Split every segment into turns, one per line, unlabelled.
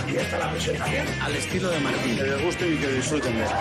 Y esta la versión también.
Al estilo de Martín.
Que les guste y que disfruten de esto.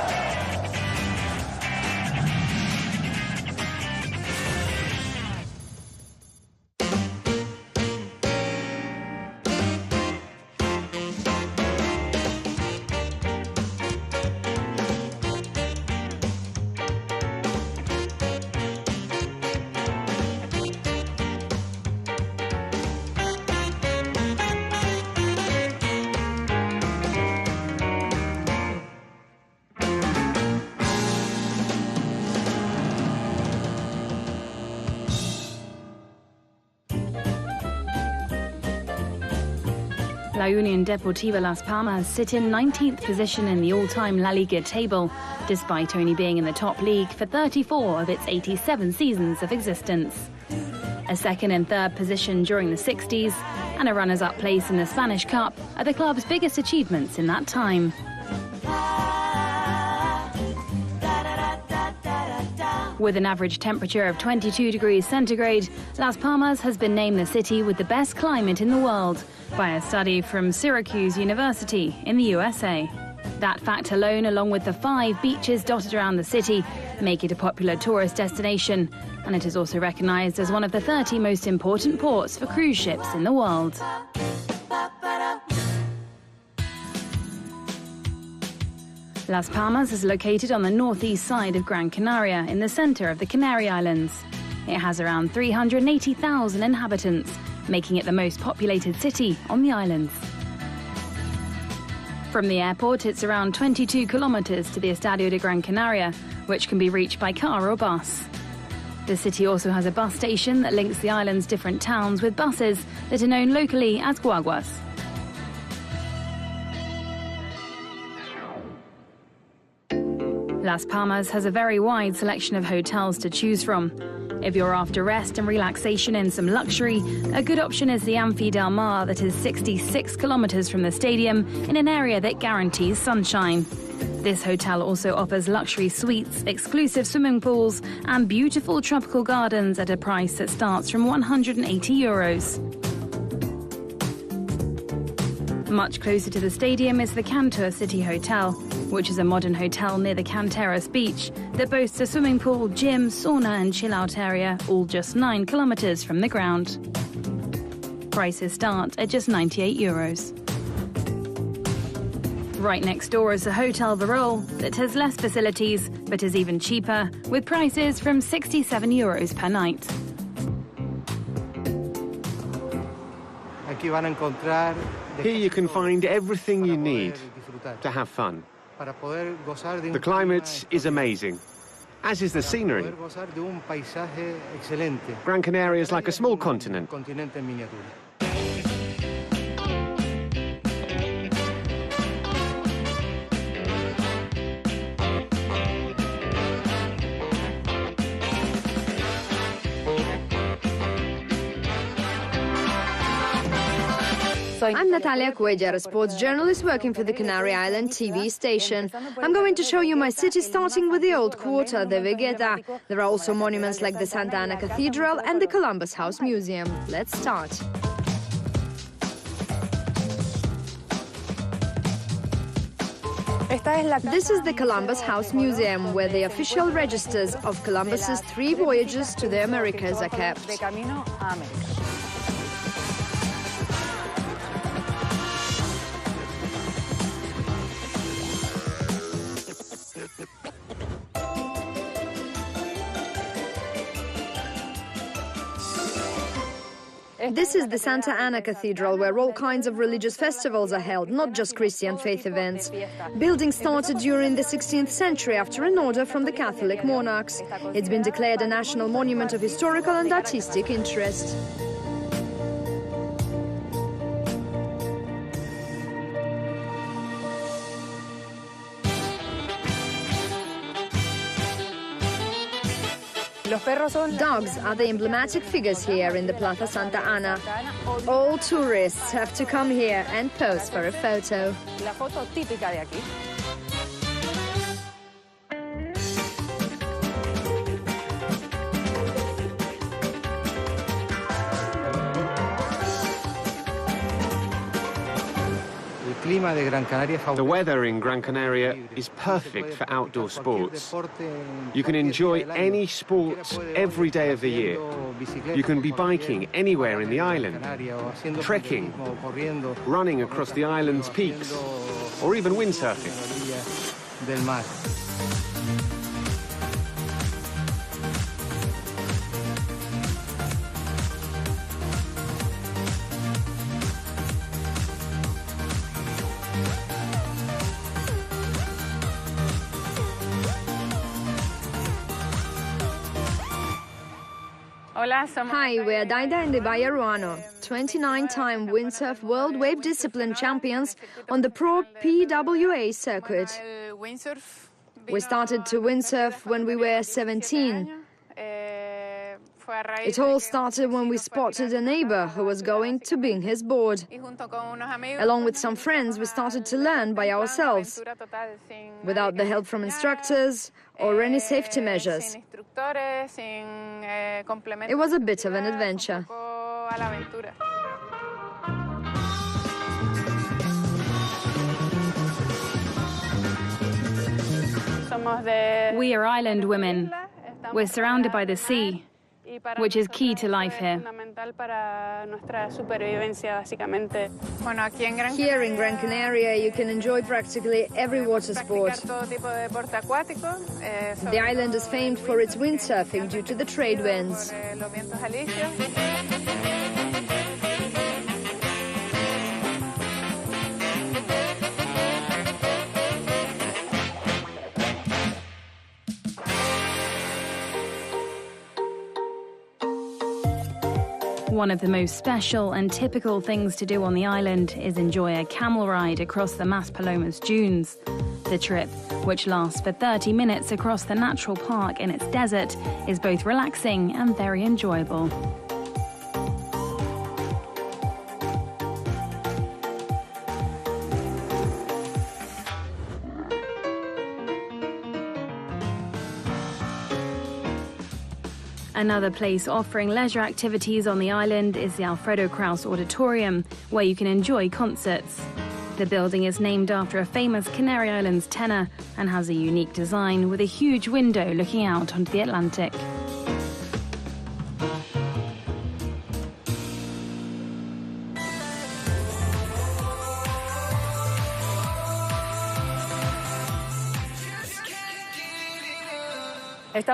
La Unión Deportiva Las Palmas sit in 19th position in the all-time La Liga table, despite only being in the top league for 34 of its 87 seasons of existence. A second and third position during the 60s and a runners-up place in the Spanish Cup are the club's biggest achievements in that time. With an average temperature of 22 degrees centigrade, Las Palmas has been named the city with the best climate in the world by a study from Syracuse University in the USA. That fact alone, along with the 5 beaches dotted around the city, make it a popular tourist destination, and it is also recognized as one of the 30 most important ports for cruise ships in the world. Las Palmas is located on the northeast side of Gran Canaria, in the center of the Canary Islands. It has around 380,000 inhabitants, making it the most populated city on the islands. From the airport, it's around 22 kilometers to the Estadio de Gran Canaria, which can be reached by car or bus. The city also has a bus station that links the island's different towns with buses that are known locally as guaguas. Las Palmas has a very wide selection of hotels to choose from. If you're after rest and relaxation in some luxury, a good option is the Amphi Del Mar that is 66 kilometers from the stadium in an area that guarantees sunshine. This hotel also offers luxury suites, exclusive swimming pools and beautiful tropical gardens at a price that starts from €180. Much closer to the stadium is the Cantor City Hotel, which is a modern hotel near the Canteras beach that boasts a swimming pool, gym, sauna and chill-out area, all just 9 kilometers from the ground. Prices start at just €98. Right next door is the Hotel Verol that has less facilities but is even cheaper, with prices from €67 per night.
Here you can find everything you need to have fun. The climate is amazing, as is the scenery. Gran Canaria is like a small continent.
I'm Natalia Cuellar, a sports journalist working for the Canary Island TV station. I'm going to show you my city, starting with the old quarter, the Vegeta. There are also monuments like the Santa Ana Cathedral and the Columbus House Museum. Let's start. This is the Columbus House Museum, where the official registers of Columbus's 3 voyages to the Americas are kept. This is the Santa Ana Cathedral, where all kinds of religious festivals are held, not just Christian faith events. Building started during the 16th century after an order from the Catholic monarchs. It's been declared a national monument of historical and artistic interest. Dogs are the emblematic figures here in the Plaza Santa Ana. All tourists have to come here and pose for a photo.
The weather in Gran Canaria is perfect for outdoor sports. You can enjoy any sport every day of the year. You can be biking anywhere in the island, trekking, running across the island's peaks, or even windsurfing.
Hi, we're Daida and Ibaya Ruano, 29-time windsurf World Wave Discipline champions on the Pro PWA circuit. We started to windsurf when we were 17. It all started when we spotted a neighbor who was going to bring his board. Along with some friends, we started to learn by ourselves, without the help from instructors or any safety measures. It was a bit of an adventure.
We are island women. We're surrounded by the sea, which is key to life here.
Here in Gran Canaria, you can enjoy practically every water sport. The island is famed for its windsurfing due to the trade winds.
One of the most special and typical things to do on the island is enjoy a camel ride across the Maspalomas dunes. The trip, which lasts for 30 minutes across the natural park in its desert, is both relaxing and very enjoyable. Another place offering leisure activities on the island is the Alfredo Kraus Auditorium, where you can enjoy concerts. The building is named after a famous Canary Islands tenor and has a unique design with a huge window looking out onto the Atlantic.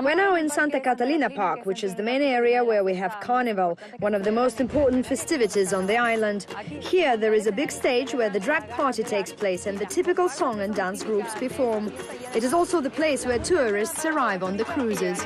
We're now in Santa Catalina Park, which is the main area where we have Carnival, one of the most important festivities on the island. Here there is a big stage where the drag party takes place and the typical song and dance groups perform. It is also the place where tourists arrive on the cruises.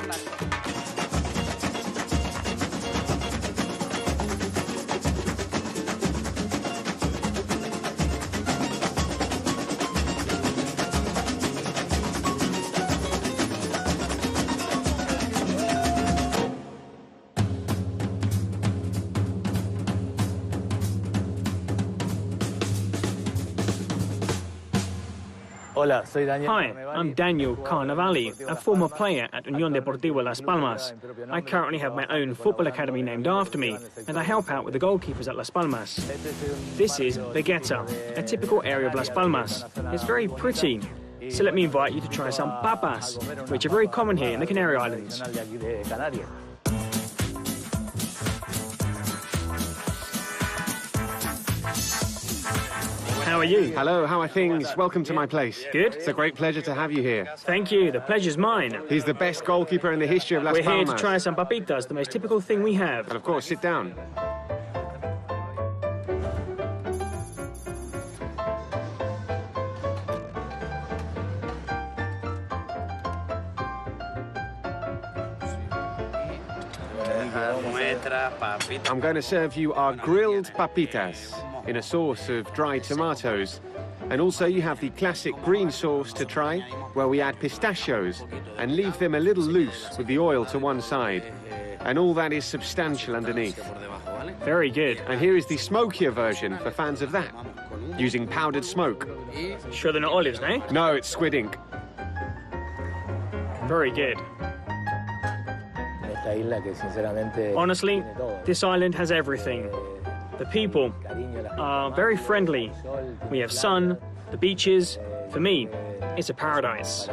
Hi, I'm Daniel Carnavali, a former player at Unión Deportiva Las Palmas. I currently have my own football academy named after me, and I help out with the goalkeepers at Las Palmas. This is Vegueta, a typical area of Las Palmas. It's very pretty, so let me invite you to try some papas, which are very common here in the Canary Islands. How are you?
Hello, how are things? Welcome to my place.
Good.
It's a great pleasure to have you here.
Thank you, the pleasure's mine.
He's the best goalkeeper in the history of Las Palmas.
We're here to try some papitas, the most typical thing we have.
And of course, sit down. I'm going to serve you our grilled papitas in a sauce of dried tomatoes. And also you have the classic green sauce to try, where we add pistachios and leave them a little loose with the oil to one side. And all that is substantial underneath.
Very good.
And here is the smokier version for fans of that, using powdered smoke.
Sure they're not olives, no?
No, it's squid ink.
Very good. Honestly, this island has everything. The people, are very friendly. We have sun, the beaches. For me, it's a paradise.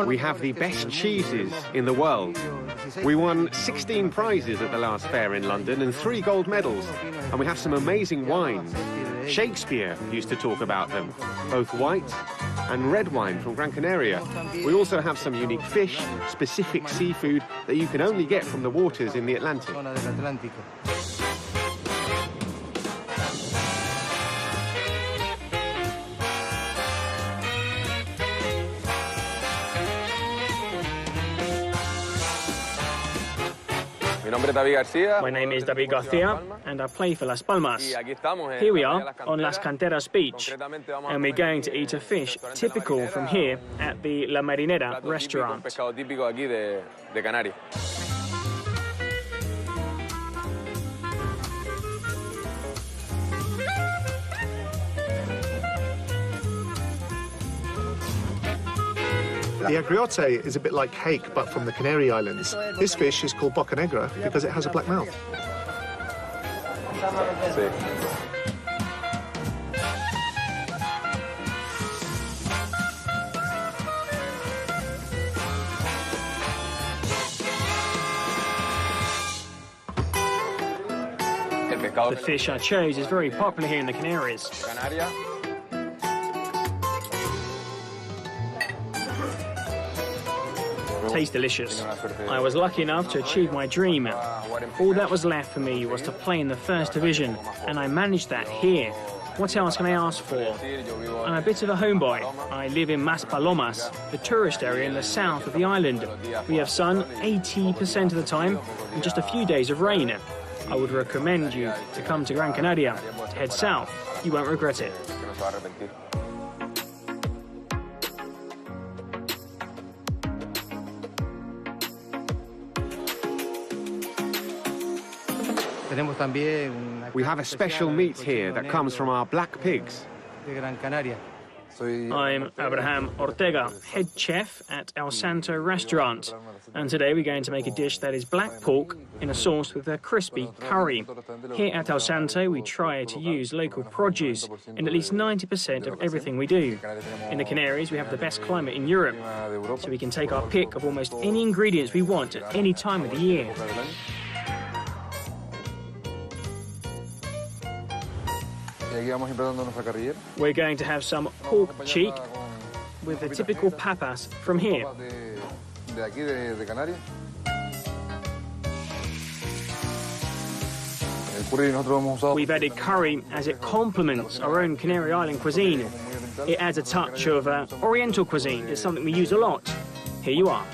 We have the best cheeses in the world. We won 16 prizes at the last fair in London and 3 gold medals. And we have some amazing wines. Shakespeare used to talk about them, both white and red wine from Gran Canaria. We also have some unique fish, specific seafood that you can only get from the waters in the Atlantic.
My name is David Garcia, and I play for Las Palmas. Here we are on Las Canteras beach, and we're going to eat a fish typical from here at the La Marinera restaurant.
The agriote is a bit like hake, but from the Canary Islands. This fish is called boca negra because it has a black mouth.
The fish I chose is very popular here in the Canaries. Tastes delicious. I was lucky enough to achieve my dream. All that was left for me was to play in the first division, and I managed that here. What else can I ask for? I'm a bit of a homeboy. I live in PALMAS, the tourist area in the south of the island. We have sun 80% of the time and just a few days of rain. I would recommend you to come to Gran Canaria, to head south. You won't regret it.
We have a special meat here that comes from our black pigs.
I'm Abraham Ortega, head chef at El Santo restaurant, and today we're going to make a dish that is black pork in a sauce with a crispy curry. Here at El Santo we try to use local produce in at least 90% of everything we do. In the Canaries we have the best climate in Europe, so we can take our pick of almost any ingredients we want at any time of the year. We're going to have some pork cheek with the typical papas from here. We've added curry as it complements our own Canary Island cuisine. It adds a touch of Oriental cuisine. It's something we use a lot. Here you are.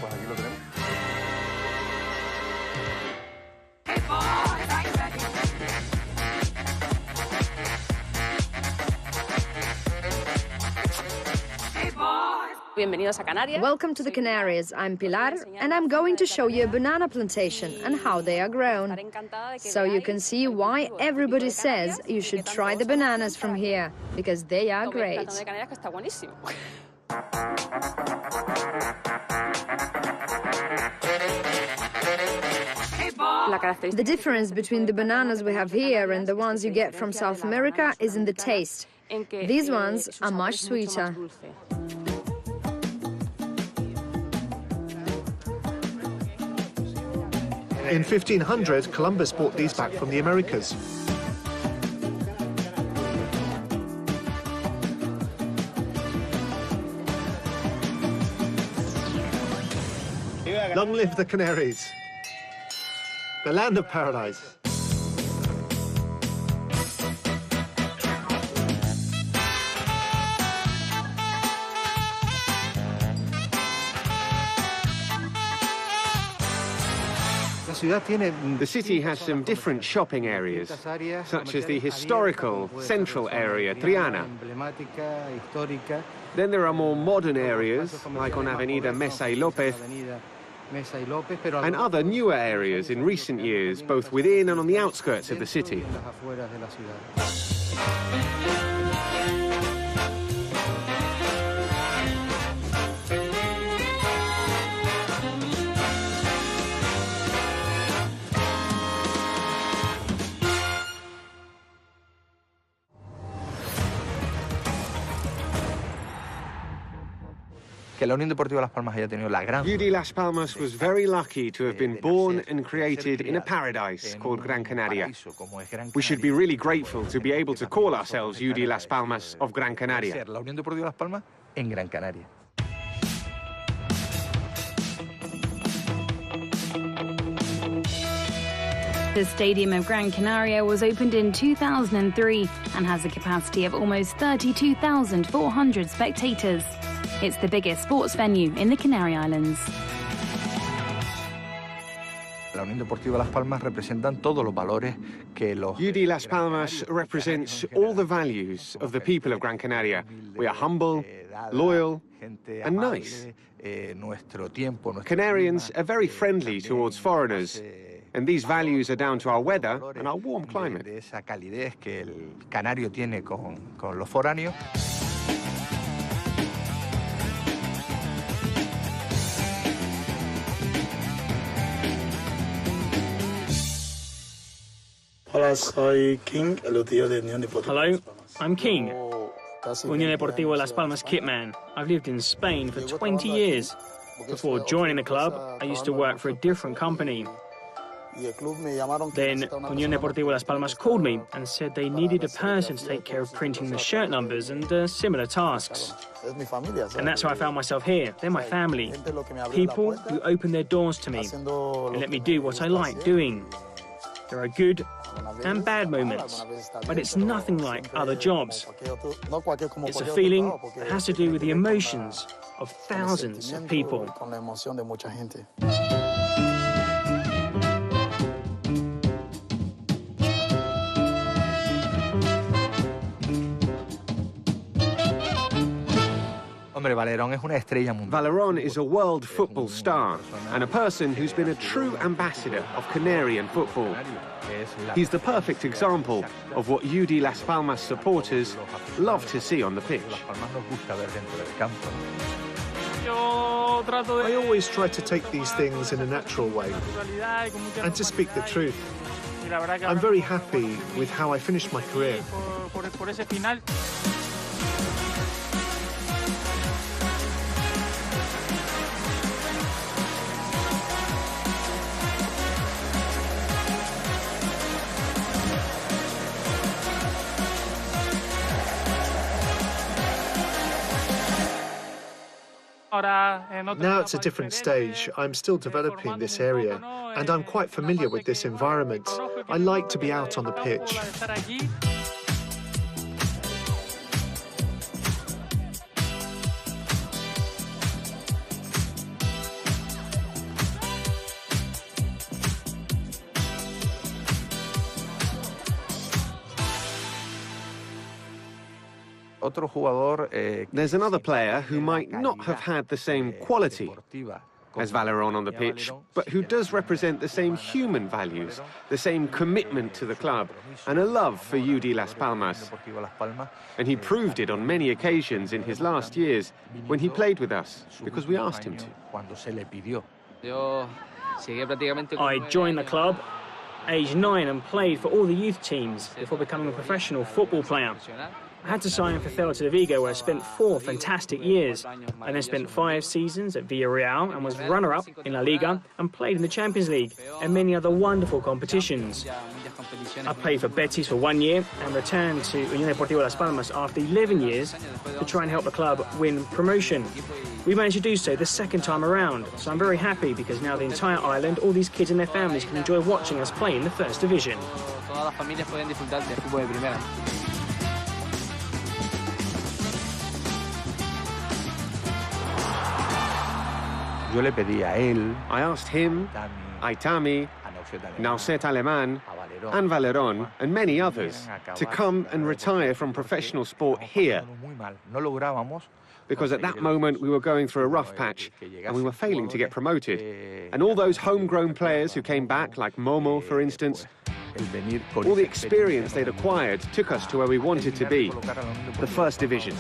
Welcome to the Canaries. I'm Pilar, and I'm going to show you a banana plantation and how they are grown. So you can see why everybody says you should try the bananas from here, because they are great. The difference between the bananas we have here and the ones you get from South America is in the taste. These ones are much sweeter.
In 1500, Columbus brought these back from the Americas. Long live the Canaries, the land of paradise.
The city has some different shopping areas, such as the historical central area, Triana. Then there are more modern areas, like on Avenida Mesa y López, and other newer areas in recent years, both within and on the outskirts of the city. UD Las Palmas was very lucky to have been born and created in a paradise called Gran Canaria. We should be really grateful to be able to call ourselves UD Las Palmas of Gran Canaria.
The Stadium of Gran Canaria was opened in 2003 and has a capacity of almost 32,400 spectators. It's the biggest sports venue in the Canary Islands.
UD Las Palmas represents all the values of the people of Gran Canaria. We are humble, loyal, and nice. Canarians are very friendly towards foreigners, and these values are down to our weather and our warm climate.
Hola, soy King, el utilero de Unión Deportiva.
Hello, I'm King, Unión Deportiva Las Palmas kitman. I've lived in Spain for 20 years. Before joining the club, I used to work for a different company. Then Unión Deportiva Las Palmas called me and said they needed a person to take care of printing the shirt numbers and similar tasks. And that's how I found myself here. They're my family. People who open their doors to me and let me do what I like doing. There are good and bad moments, but it's nothing like other jobs. It's a feeling that has to do with the emotions of thousands of people.
Valerón is a world football star and a person who's been a true ambassador of Canarian football. He's the perfect example of what UD Las Palmas supporters love to see on the pitch.
I always try to take these things in a natural way and to speak the truth. I'm very happy with how I finished my career. Now it's a different stage. I'm still developing this area, and I'm quite familiar with this environment. I like to be out on the pitch.
There's another player who might not have had the same quality as Valerón on the pitch, but who does represent the same human values, the same commitment to the club, and a love for UD Las Palmas. And he proved it on many occasions in his last years when he played with us, because we asked him to.
I joined the club aged 9 and played for all the youth teams before becoming a professional football player. I had to sign for Celta de Vigo, where I spent 4 fantastic years. I then spent 5 seasons at Villarreal and was runner-up in La Liga and played in the Champions League and many other wonderful competitions. I played for Betis for 1 year and returned to Unión Deportiva Las Palmas after 11 years to try and help the club win promotion. We managed to do so the second time around, so I'm very happy because now the entire island, all these kids and their families can enjoy watching us play in the First Division.
I asked him, Aitami, Nauset Aleman, and Valerón, and many others, to come and retire from professional sport here. Because at that moment we were going through a rough patch and we were failing to get promoted. And all those homegrown players who came back, like Momo for instance, all the experience they'd acquired took us to where we wanted to be, the First Division.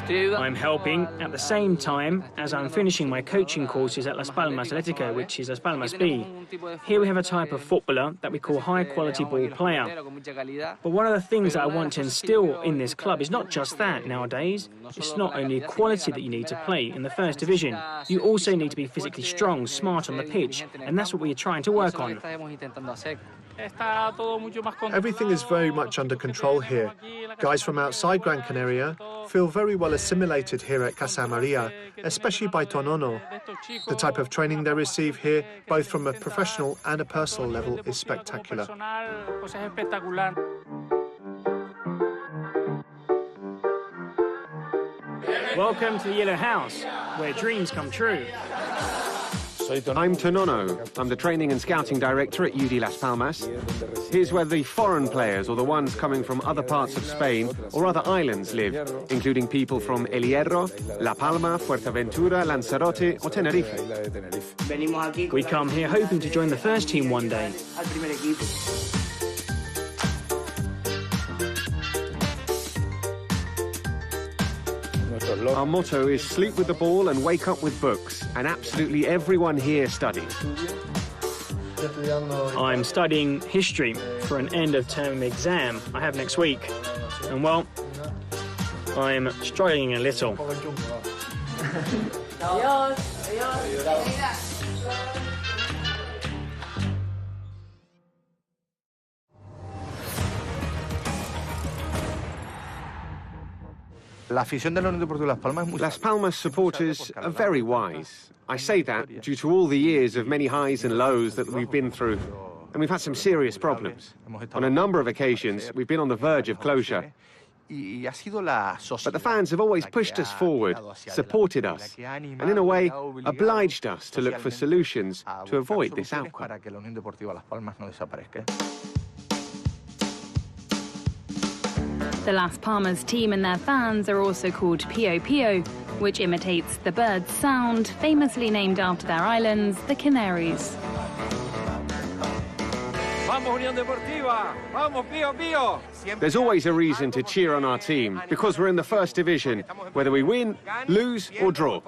I'm helping at the same time as I'm finishing my coaching courses at Las Palmas Atlético, which is Las Palmas B. Here we have a type of footballer that we call high-quality ball player. But one of the things that I want to instill in this club is not just that nowadays. It's not only quality that you need to play in the first division. You also need to be physically strong, smart on the pitch, and that's what we are trying to work on.
Everything is very much under control here. Guys from outside Gran Canaria feel very well assimilated here at Casa Maria, especially by Tonono. The type of training they receive here, both from a professional and a personal level, is spectacular.
Welcome to the Yellow House, where dreams come true.
I'm Tonono. I'm the training and scouting director at UD Las Palmas. Here's where the foreign players, or the ones coming from other parts of Spain or other islands, live, including people from El Hierro, La Palma, Fuerteventura, Lanzarote or Tenerife.
We come here hoping to join the first team one day.
Our motto is sleep with the ball and wake up with books, and absolutely everyone here studies.
I'm studying history for an end-of-term exam I have next week. And, well, I'm struggling a little.
Las Palmas supporters are very wise. I say that due to all the years of many highs and lows that we've been through. And we've had some serious problems. On a number of occasions, we've been on the verge of closure. But the fans have always pushed us forward, supported us, and in a way, obliged us to look for solutions to avoid this outcome.
The Las Palmas team and their fans are also called Pio Pio, which imitates the bird's sound, famously named after their islands, the Canaries.
There's always a reason to cheer on our team, because we're in the first division, whether we win, lose or draw.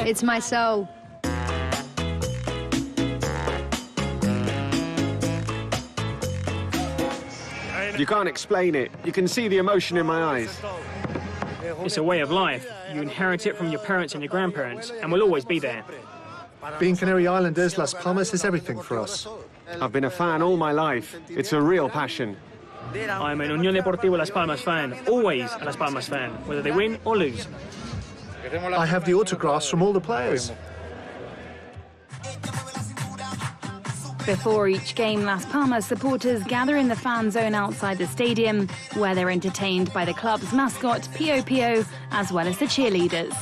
It's my soul.
You can't explain it. You can see the emotion in my eyes.
It's a way of life. You inherit it from your parents and your grandparents, and will always be there.
Being Canary Islanders, Las Palmas is everything for us.
I've been a fan all my life. It's a real passion.
I'm an Unión Deportiva Las Palmas fan, always a Las Palmas fan, whether they win or lose.
I have the autographs from all the players.
Before each game, Las Palmas supporters gather in the fan zone outside the stadium, where they're entertained by the club's mascot, Pio Pio, as well as the cheerleaders.